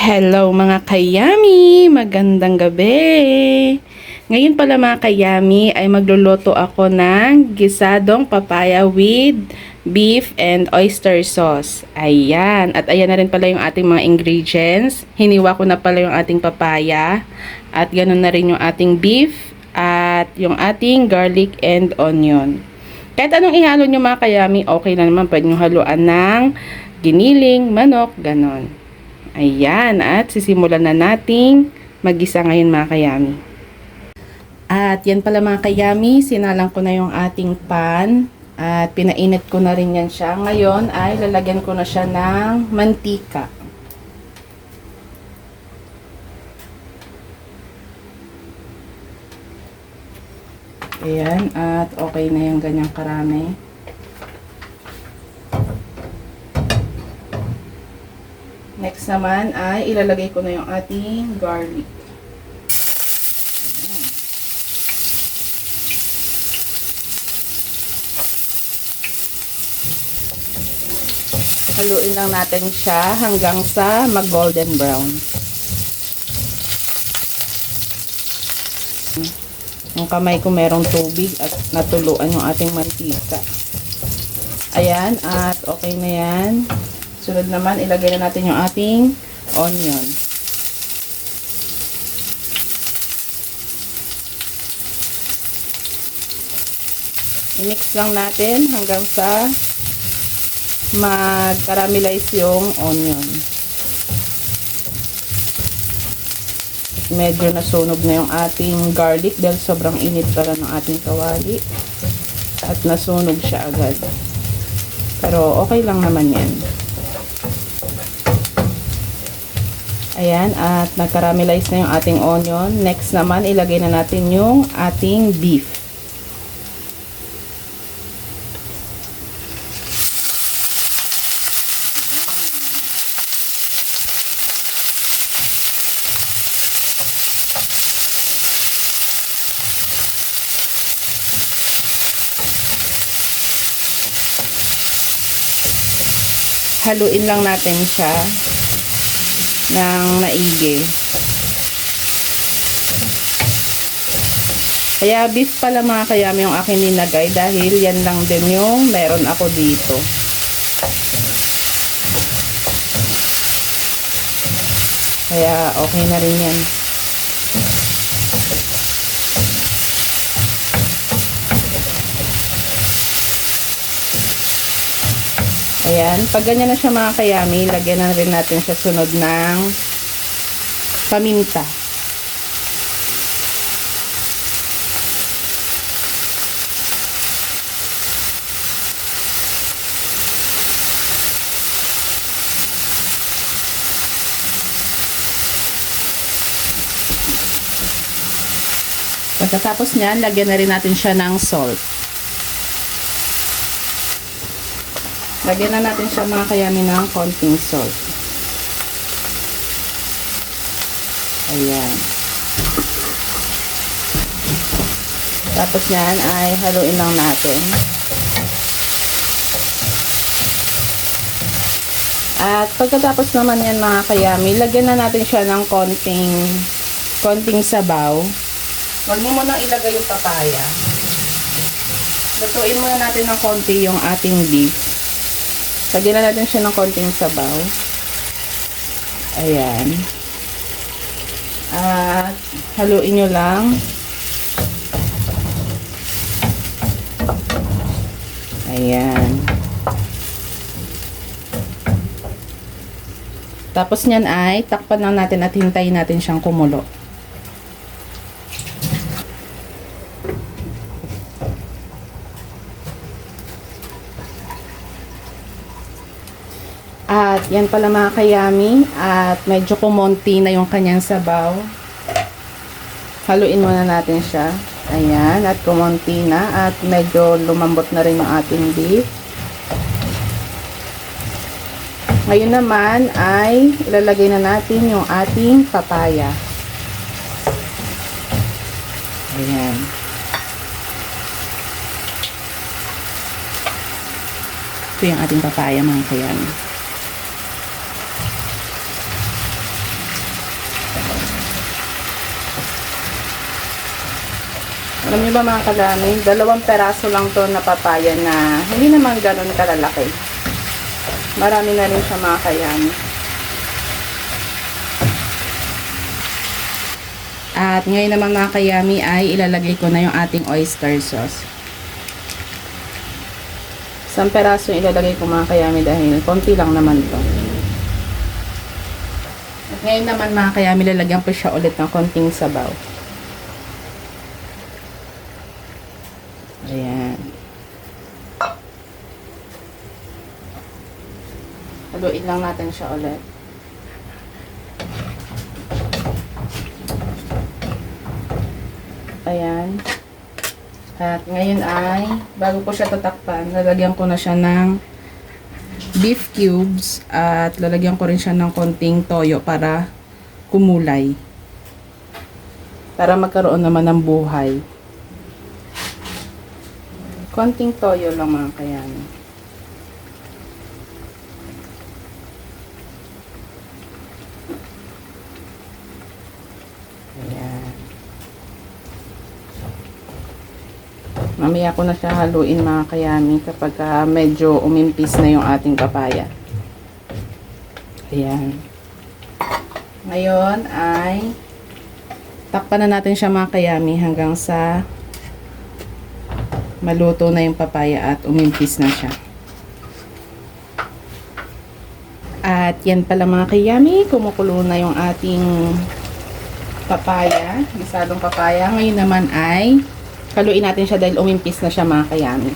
Hello mga kayami! Magandang gabi! Ngayon pala mga kayami ay magluluto ako ng gisadong papaya with beef and oyster sauce. Ayan. At ayan na rin pala yung ating mga ingredients. Hiniwa ko na pala yung ating papaya. At ganun na rin yung ating beef at yung ating garlic and onion. Kahit anong ihalo nyo mga kayami, okay na naman. Pwede nyo haluan ng giniling, manok, ganon. Ayan, at sisimulan na nating magisa ngayon mga kayami. At yan pala mga kayami, sinalang ko na yung ating pan at pinainit ko na rin yan siya. Ngayon ay lalagyan ko na siya ng mantika. Ayan, at okay na yung ganyang karami. Next naman ay ilalagay ko na yung ating garlic. Ayan. Haluin lang natin siya hanggang sa mag-golden brown. Yung kamay ko merong tubig at natuluan yung ating mantika. Ayan, at okay na yan. Sunod naman, ilagay na natin yung ating onion. I-mix lang natin hanggang sa mag-caramelize yung onion. Medyo nasunog na yung ating garlic dahil sobrang init pala ng ating kawali. At nasunog siya agad. Pero okay lang naman yan. Ayan, at nag-caramelize na yung ating onion. Next naman, ilagay na natin yung ating beef. Haluin lang natin siya ng maigi. Kaya beef pala mga kayami yung akin nilagay dahil yan lang din yung meron ako dito. Kaya okay na rin yan. Ayan, pag ganyan na siya mga kayami, lagyan na rin natin siya sunod ng paminta. Pagkatapos niyan, lagyan na rin natin siya ng salt. Lagyan na natin siya mga kayami ng konting salt. Ayan. Tapos yan ay haluin lang natin. At pagkatapos naman yan mga kayami, lagyan na natin siya ng konting sabaw. Huwag mo munang ilagay yung papaya. Lutuin muna natin ng konti yung ating beef. Lagyan na natin siya ng konting sabaw. Ayan. At haluin nyo lang. Ayan. Tapos nyan ay takpan lang natin at hintayin natin siyang kumulo. At yan pala mga kayami, at medyo kumonti na yung kanyang sabaw. Haluin muna natin siya. Ayan, at kumonti na at medyo lumambot na rin yung ating beef. Ngayon naman ay ilalagay na natin yung ating papaya. Ayan. Ito yung ating papaya mga kayami. Alam niyo ba mga kalami, 2 peraso lang to na papaya na hindi naman ganun kalalaki. Marami na rin siya mga kayami. At ngayon naman mga kayami ay ilalagay ko na yung ating oyster sauce. 1 peraso yung ilalagay ko mga kayami dahil konti lang naman to. At ngayon naman mga kayami, lalagyan ko siya ulit ng konting sabaw. Ayan. Haluin lang natin siya ulit. Ayan. At ngayon ay, bago ko siya tatakpan, lalagyan ko na siya ng beef cubes at lalagyan ko rin siya ng konting toyo para kumulay. Para magkaroon naman ng buhay. Konting toyo lang mga kayami. Ayan. Mamaya ko na siya haluin mga kayami kapag medyo umimpis na yung ating papaya. Ayan. Ngayon ay takpan na natin siya mga kayami hanggang sa maluto na yung papaya at umimpis na siya. At yan pala mga kayami, kumukulo na yung ating papaya, gisadong papaya. Ngayon naman ay haluin natin siya dahil umimpis na siya mga kayami.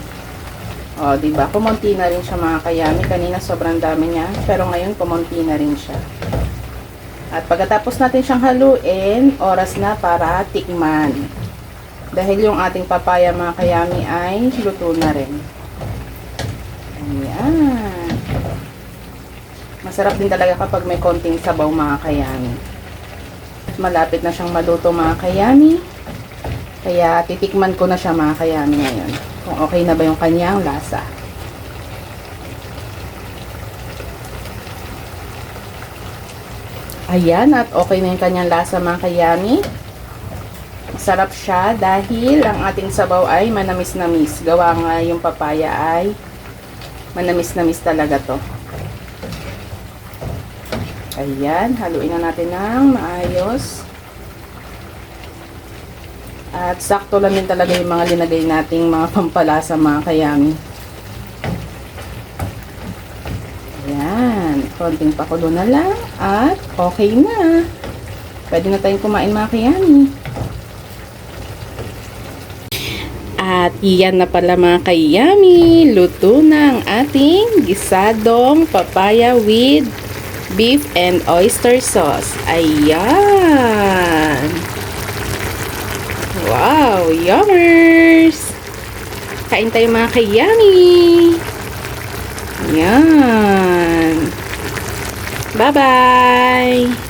O, diba? Kumunti na rin siya mga kayami. Kanina sobrang dami niya, pero ngayon kumunti na rin siya. At pagkatapos natin siyang haluin, oras na para tikman. Dahil yung ating papaya mga kayami ay luto na rin. Ayan. Masarap din talaga kapag may konting sabaw mga kayami. Malapit na siyang maluto mga kayami. Kaya titikman ko na siya mga kayami ngayon. Kung okay na ba yung kanyang lasa. Ayan, at okay na yung kanyang lasa mga kayami. Masarap siya dahil ang ating sabaw ay manamis-namis. Gawa nga yung papaya ay manamis-namis talaga to. Ayan, haluin na natin ng maayos. At sakto lang din talaga yung mga linagay nating mga pampalasa mga kayami. Ayan, konting pakulo na lang at okay na. Pwede na tayong kumain mga kayami. At yan na pala mga kayami, luto na ang ating gisadong papaya with beef and oyster sauce. Ayan! Wow! Yummers! Kain tayo mga kayami! Ayan! Bye-bye!